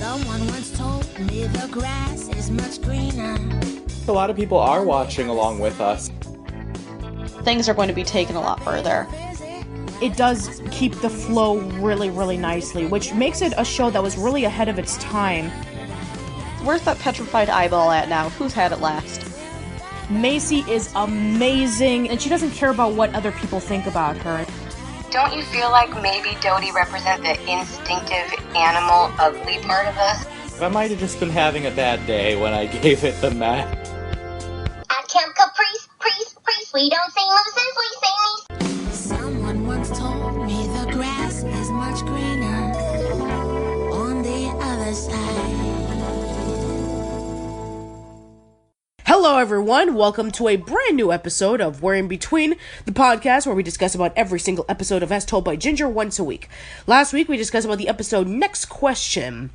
Someone once told me the grass is much greener. A lot of people are watching along with us. Things are going to be taken a lot further. It does keep the flow really, really nicely, which makes it a show that was really ahead of its time. Where's that petrified eyeball at now? Who's had it last? Macy is amazing, and she doesn't care about what other people think about her. Don't you feel like maybe Dodie represents the instinctive, animal, ugly part of us? I might have just been having a bad day when I gave it the meh. At Camp Caprice, priest, we don't sing mooses, we sing these. Someone once told me the grass is much greener on the other side. Hello everyone, welcome to a brand new episode of We're In Between, the podcast where we discuss about every single episode of As Told by Ginger once a week. Last week we discussed about the episode Next Question.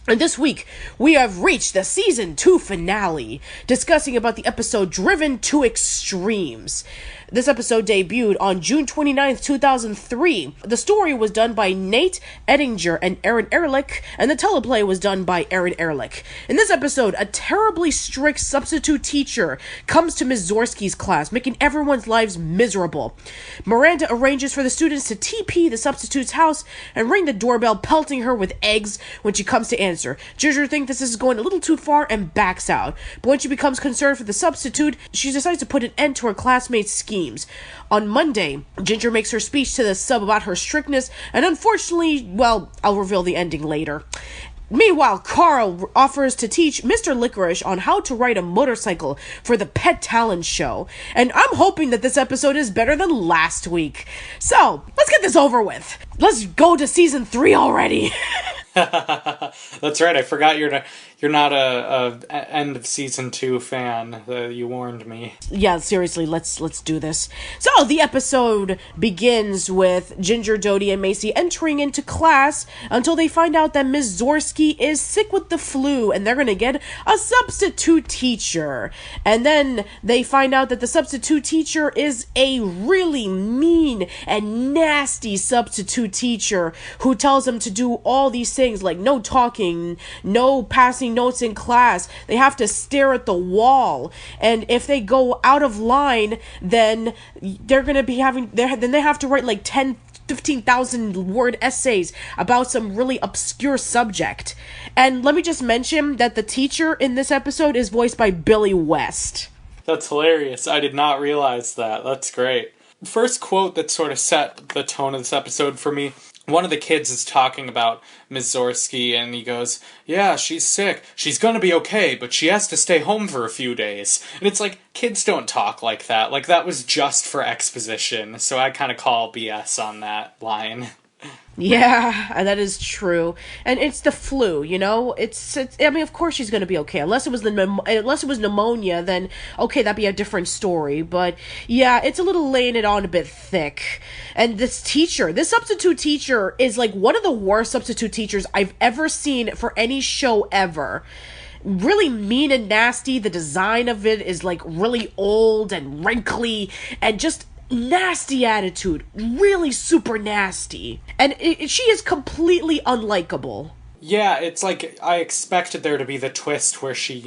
And this week, we have reached the Season 2 finale, discussing about the episode Driven to Extremes. This episode debuted on June 29th, 2003. The story was done by Nate Ettinger and Aaron Ehrlich, and the teleplay was done by Aaron Ehrlich. In this episode, a terribly strict substitute teacher comes to Ms. Zorski's class, making everyone's lives miserable. Miranda arranges for the students to TP the substitute's house and ring the doorbell, pelting her with eggs when she comes to answer. Ginger thinks this is going a little too far and backs out. But when she becomes concerned for the substitute, she decides to put an end to her classmates' schemes. On Monday, Ginger makes her speech to the sub about her strictness, and unfortunately, well, I'll reveal the ending later. Meanwhile, Carl offers to teach Mr. Licorice on how to ride a motorcycle for the Pet Talent Show. And I'm hoping that this episode is better than last week. So, let's get this over with. Let's go to Season 3 already. That's right, I forgot you're not a end of Season 2 fan. You warned me. Yeah, seriously, let's do this. So, the episode begins with Ginger, Dodie, and Macy entering into class until they find out that Ms. Zorski is sick with the flu and they're gonna get a substitute teacher. And then they find out that the substitute teacher is a really mean and nasty substitute teacher who tells them to do all these things like no talking, no passing notes in class. They have to stare at the wall, and if they go out of line, then they're gonna be then they have to write like 15,000 word essays about some really obscure subject. And let me just mention that the teacher in this episode is voiced by Billy West. That's hilarious. I did not realize that. That's great. First quote that sort of set the tone of this episode for me. One of the kids is talking about Ms. Zorski, and he goes, yeah, she's sick. She's gonna be okay, but she has to stay home for a few days. And it's like, kids don't talk like that. Like, that was just for exposition. So I kind of call BS on that line. Yeah, that is true. And it's the flu, you know? It's I mean, of course she's going to be okay. Unless it was pneumonia, then okay, that'd be a different story. But yeah, it's a little laying it on a bit thick. And this substitute teacher is like one of the worst substitute teachers I've ever seen for any show ever. Really mean and nasty. The design of it is like really old and wrinkly and just nasty attitude, really super nasty, and she is completely unlikable. Yeah, it's like I expected there to be the twist where she,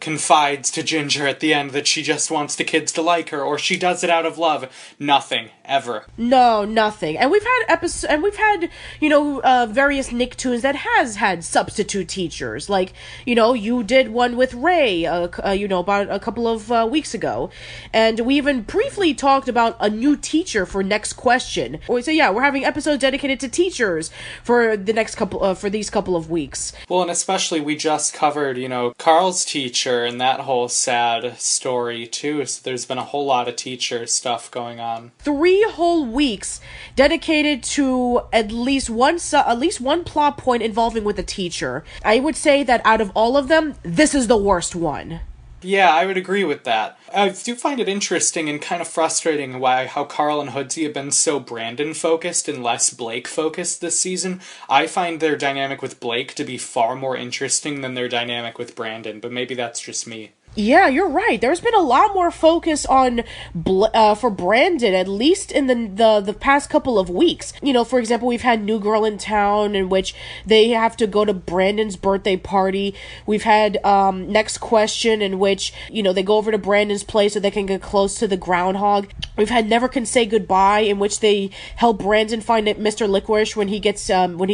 confides to Ginger at the end that she just wants the kids to like her, or she does it out of love. Nothing. Ever. No, nothing. And we've had various Nicktoons that has had substitute teachers. Like, you did one with Ray, about a couple of weeks ago. And we even briefly talked about a new teacher for Next Question. So yeah, we're having episodes dedicated to teachers for the next these couple of weeks. Well, and especially we just covered, Carl's teacher and that whole sad story too. So there's been a whole lot of teacher stuff going on. 3 whole weeks dedicated to at least one plot point involving with a teacher. I would say that out of all of them, this is the worst one. Yeah, I would agree with that. I do find it interesting and kind of frustrating how Carl and Hoodsey have been so Brandon-focused and less Blake-focused this season. I find their dynamic with Blake to be far more interesting than their dynamic with Brandon, but maybe that's just me. Yeah, you're right. There's been a lot more focus on for Brandon, at least in the past couple of weeks. You know, for example, we've had New Girl in Town, in which they have to go to Brandon's birthday party. We've had Next Question, in which, you know, they go over to Brandon's place so they can get close to the groundhog. We've had Never Can Say Goodbye, in which they help Brandon find Mr. Licorice when he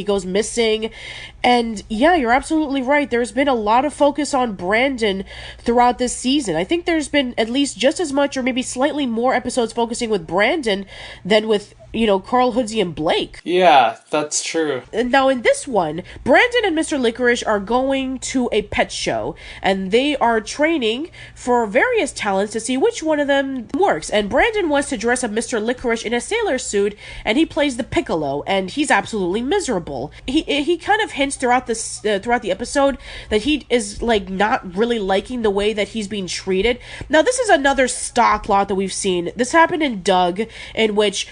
goes missing. And yeah, you're absolutely right. There's been a lot of focus on Brandon throughout this season. I think there's been at least just as much or maybe slightly more episodes focusing with Brandon than with, you know, Carl, Hoodsey, and Blake. Yeah, that's true. And now in this one, Brandon and Mr. Licorice are going to a pet show, and they are training for various talents to see which one of them works. And Brandon wants to dress up Mr. Licorice in a sailor suit, and he plays the piccolo, and he's absolutely miserable. He kind of hints throughout the episode that he is like not really liking the way that he's being treated. Now this is another stock plot that we've seen. This happened in Doug, in which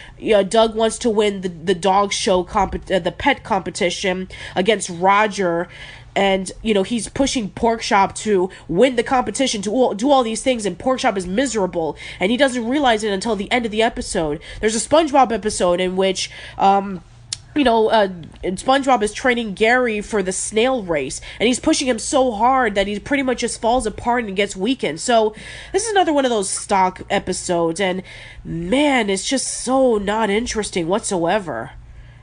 Doug wants to win the dog show the pet competition against Roger, and you know he's pushing Porkchop to win the competition, to do all these things, and Porkchop is miserable, and he doesn't realize it until the end of the episode. There's a SpongeBob episode in which SpongeBob is training Gary for the snail race, and he's pushing him so hard that he pretty much just falls apart and gets weakened. So this is another one of those stock episodes, and man, it's just so not interesting whatsoever.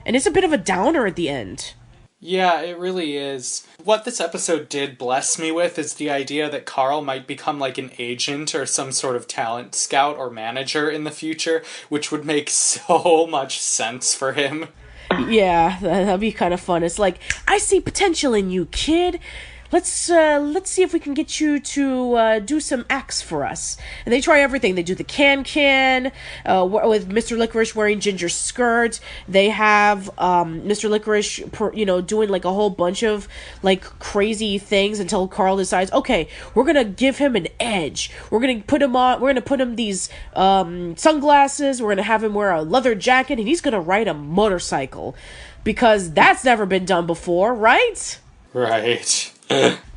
And it's a bit of a downer at the end. Yeah, it really is. What this episode did bless me with is the idea that Carl might become like an agent or some sort of talent scout or manager in the future, which would make so much sense for him. Yeah, that'd be kind of fun. It's like, I see potential in you, kid. Let's see if we can get you to do some acts for us. And they try everything. They do the can with Mr. Licorice wearing Ginger's skirt. They have Mr. Licorice, doing like a whole bunch of like crazy things until Carl decides, okay, we're gonna give him an edge. We're gonna put him these sunglasses. We're gonna have him wear a leather jacket, and he's gonna ride a motorcycle because that's never been done before, right? Right.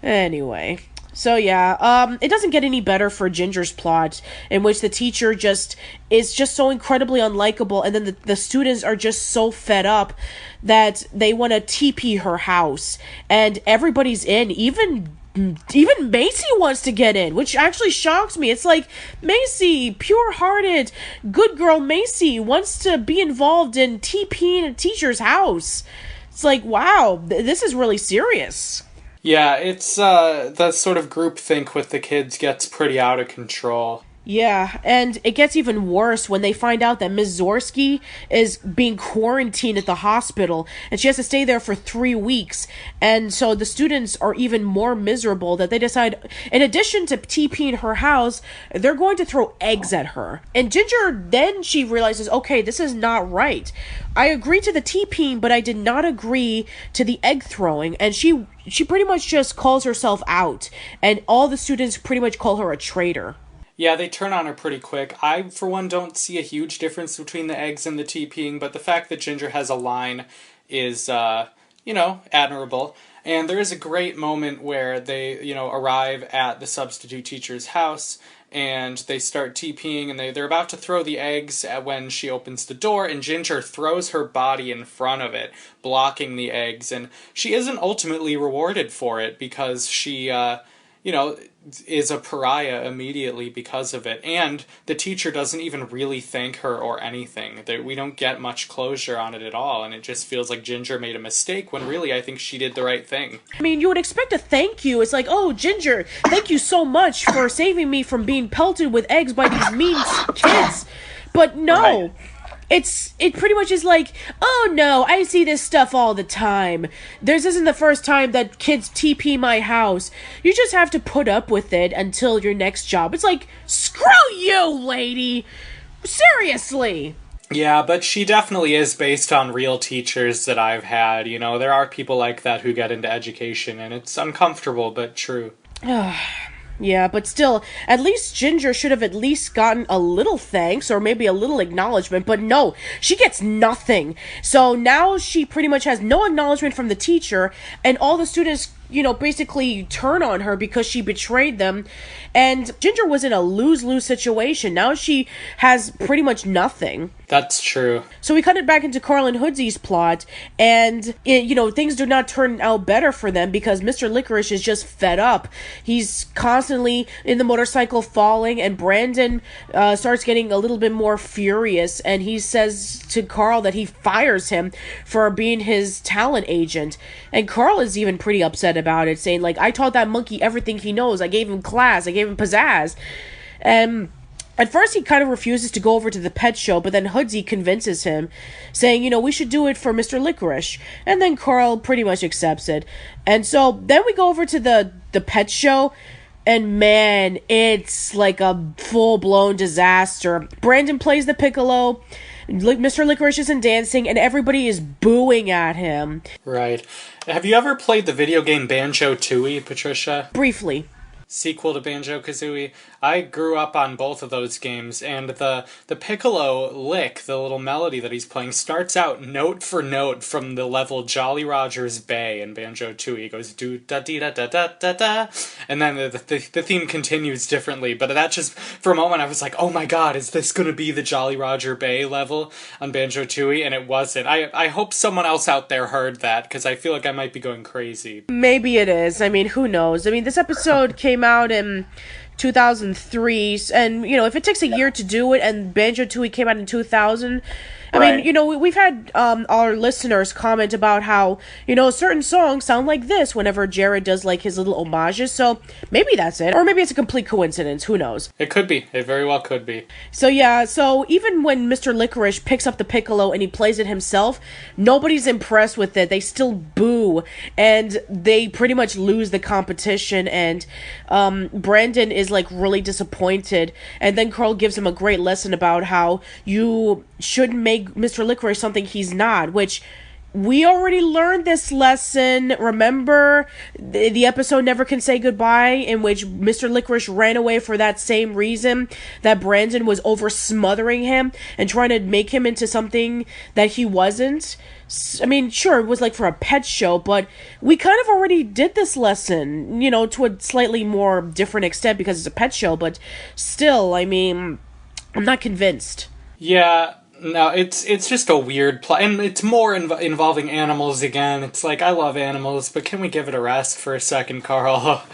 Anyway, so yeah, it doesn't get any better for Ginger's plot, in which the teacher is just so incredibly unlikable, and then the students are just so fed up that they want to TP her house, and everybody's in, even Macy wants to get in, which actually shocks me. It's like, Macy, pure-hearted, good girl Macy, wants to be involved in TPing a teacher's house. It's like, wow, this is really serious. Yeah, it's, the sort of groupthink with the kids gets pretty out of control. Yeah, and it gets even worse when they find out that Ms. Zorsky is being quarantined at the hospital, and she has to stay there for 3 weeks, and so the students are even more miserable that they decide, in addition to TPing her house, they're going to throw eggs at her. And Ginger, then she realizes, okay, this is not right. I agree to the TPing, but I did not agree to the egg throwing, and she pretty much just calls herself out, and all the students pretty much call her a traitor. Yeah, they turn on her pretty quick. I, for one, don't see a huge difference between the eggs and the TPing, but the fact that Ginger has a line is, admirable. And there is a great moment where they, arrive at the substitute teacher's house, and they start TPing, and they're about to throw the eggs when she opens the door, and Ginger throws her body in front of it, blocking the eggs, and she isn't ultimately rewarded for it because she, is a pariah immediately because of it. And the teacher doesn't even really thank her or anything. We don't get much closure on it at all, and it just feels like Ginger made a mistake when really I think she did the right thing. I mean, you would expect a thank you. It's like, oh, Ginger, thank you so much for saving me from being pelted with eggs by these mean kids. But no. Right. It pretty much is like, oh no, I see this stuff all the time. This isn't the first time that kids TP my house. You just have to put up with it until your next job. It's like, screw you, lady. Seriously. Yeah, but she definitely is based on real teachers that I've had. There are people like that who get into education, and it's uncomfortable, but true. Yeah, but still, at least Ginger should have at least gotten a little thanks or maybe a little acknowledgement, but no, she gets nothing. So now she pretty much has no acknowledgement from the teacher, and all the students, basically turn on her because she betrayed them. And Ginger was in a lose-lose situation. Now she has pretty much nothing. That's true. So we cut it back into Carl and Hoodsey's plot, and things do not turn out better for them because Mr. Licorice is just fed up. He's constantly in the motorcycle falling, and Brandon starts getting a little bit more furious, and he says to Carl that he fires him for being his talent agent. And Carl is even pretty upset about it, saying, like, I taught that monkey everything he knows. I gave him class. I gave him pizzazz. And at first, he kind of refuses to go over to the pet show, but then Hoodsey convinces him, saying, we should do it for Mr. Licorice. And then Carl pretty much accepts it. And so then we go over to the pet show, and man, it's like a full-blown disaster. Brandon plays the piccolo, Mr. Licorice isn't dancing, and everybody is booing at him. Right. Have you ever played the video game Banjo Tooie, Patricia? Briefly. Sequel to Banjo-Kazooie. I grew up on both of those games, and the piccolo lick, the little melody that he's playing, starts out note for note from the level Jolly Roger's Bay in Banjo-Tooie. It goes do-da-dee-da-da-da-da-da, and then the theme continues differently, but that just, for a moment, I was like, oh my god, is this going to be the Jolly Roger Bay level on Banjo-Tooie? And it wasn't. I hope someone else out there heard that, because I feel like I might be going crazy. Maybe it is. I mean, who knows? I mean, this episode came out in 2003, and if it takes a year to do it, and Banjo-Tooie came out in 2000, I mean, we've had our listeners comment about how, certain songs sound like this whenever Jared does, like, his little homages, so maybe that's it. Or maybe it's a complete coincidence, who knows? It could be. It very well could be. So, yeah, so even when Mr. Licorice picks up the piccolo and he plays it himself, nobody's impressed with it. They still boo, and they pretty much lose the competition, and Brandon is, like, really disappointed, and then Carl gives him a great lesson about how you shouldn't make Mr. Licorice something he's not, which we already learned this lesson. Remember the episode Never Can Say Goodbye, in which Mr. Licorice ran away for that same reason, that Brandon was over smothering him and trying to make him into something that he wasn't. I mean, sure, it was like for a pet show, but we kind of already did this lesson, to a slightly more different extent because it's a pet show, but still, I mean, I'm not convinced. Yeah. No, it's just a weird plot, and it's more involving animals again. It's like, I love animals, but can we give it a rest for a second, Carl?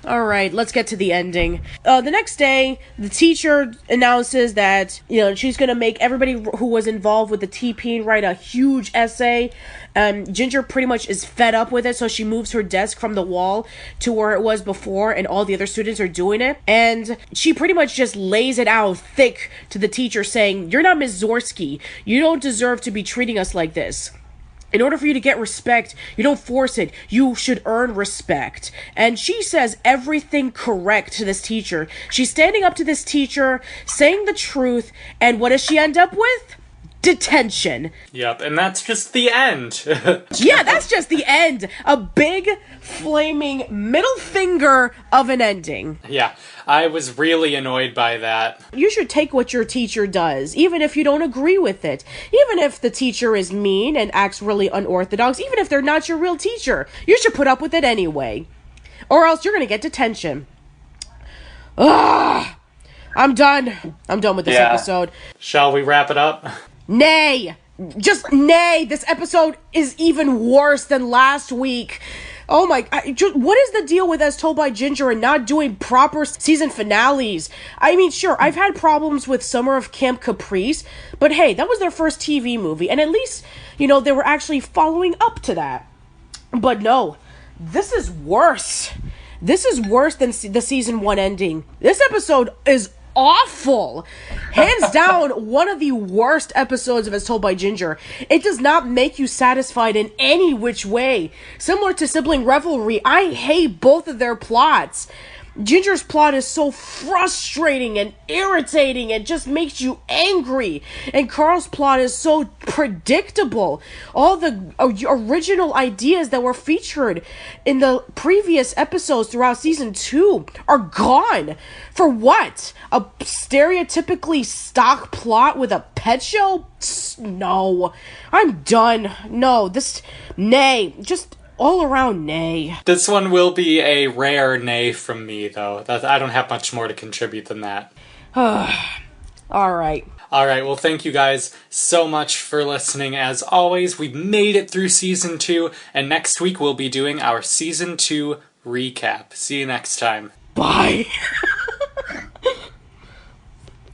Alright, let's get to the ending. The next day, the teacher announces that, she's gonna make everybody who was involved with the TP write a huge essay. Ginger pretty much is fed up with it, so she moves her desk from the wall to where it was before, and all the other students are doing it. And she pretty much just lays it out thick to the teacher, saying, "You're not Ms. Zorsky. You don't deserve to be treating us like this. In order for you to get respect, you don't force it. You should earn respect." And she says everything correct to this teacher. She's standing up to this teacher, saying the truth, and what does she end up with? Detention. Yep, and that's just the end. Yeah, that's just the end. A big, flaming middle finger of an ending. Yeah, I was really annoyed by that. You should take what your teacher does, even if you don't agree with it. Even if the teacher is mean and acts really unorthodox, even if they're not your real teacher, you should put up with it anyway. Or else you're gonna get detention. Ugh! I'm done. I'm done with this episode. Shall we wrap it up? Nay! Just nay! This episode is even worse than last week. Oh my... what is the deal with As Told by Ginger and not doing proper season finales? I mean, sure, I've had problems with Summer of Camp Caprice, but hey, that was their first TV movie, and at least, they were actually following up to that. But no, this is worse. This is worse than the season 1 ending. This episode is awful. Hands down, one of the worst episodes of As Told by Ginger. It does not make you satisfied in any which way. Similar to Sibling Revelry, I hate both of their plots. Ginger's plot is so frustrating and irritating and just makes you angry. And Carl's plot is so predictable. All the original ideas that were featured in the previous episodes throughout season 2 are gone. For what? A stereotypically stock plot with a pet show? No. I'm done. No, nay. Just All around nay. This one will be a rare nay from me, though. I don't have much more to contribute than that. Alright. Alright, well, thank you guys so much for listening. As always, we've made it through Season 2, and next week we'll be doing our Season 2 recap. See you next time. Bye.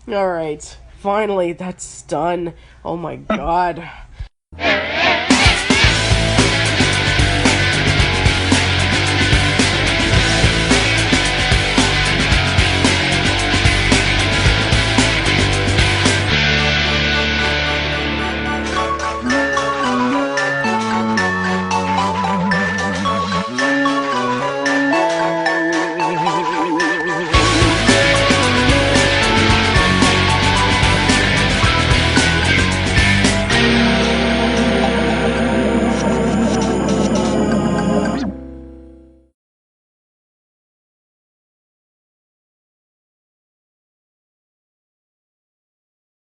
Alright. Finally, that's done. Oh my god.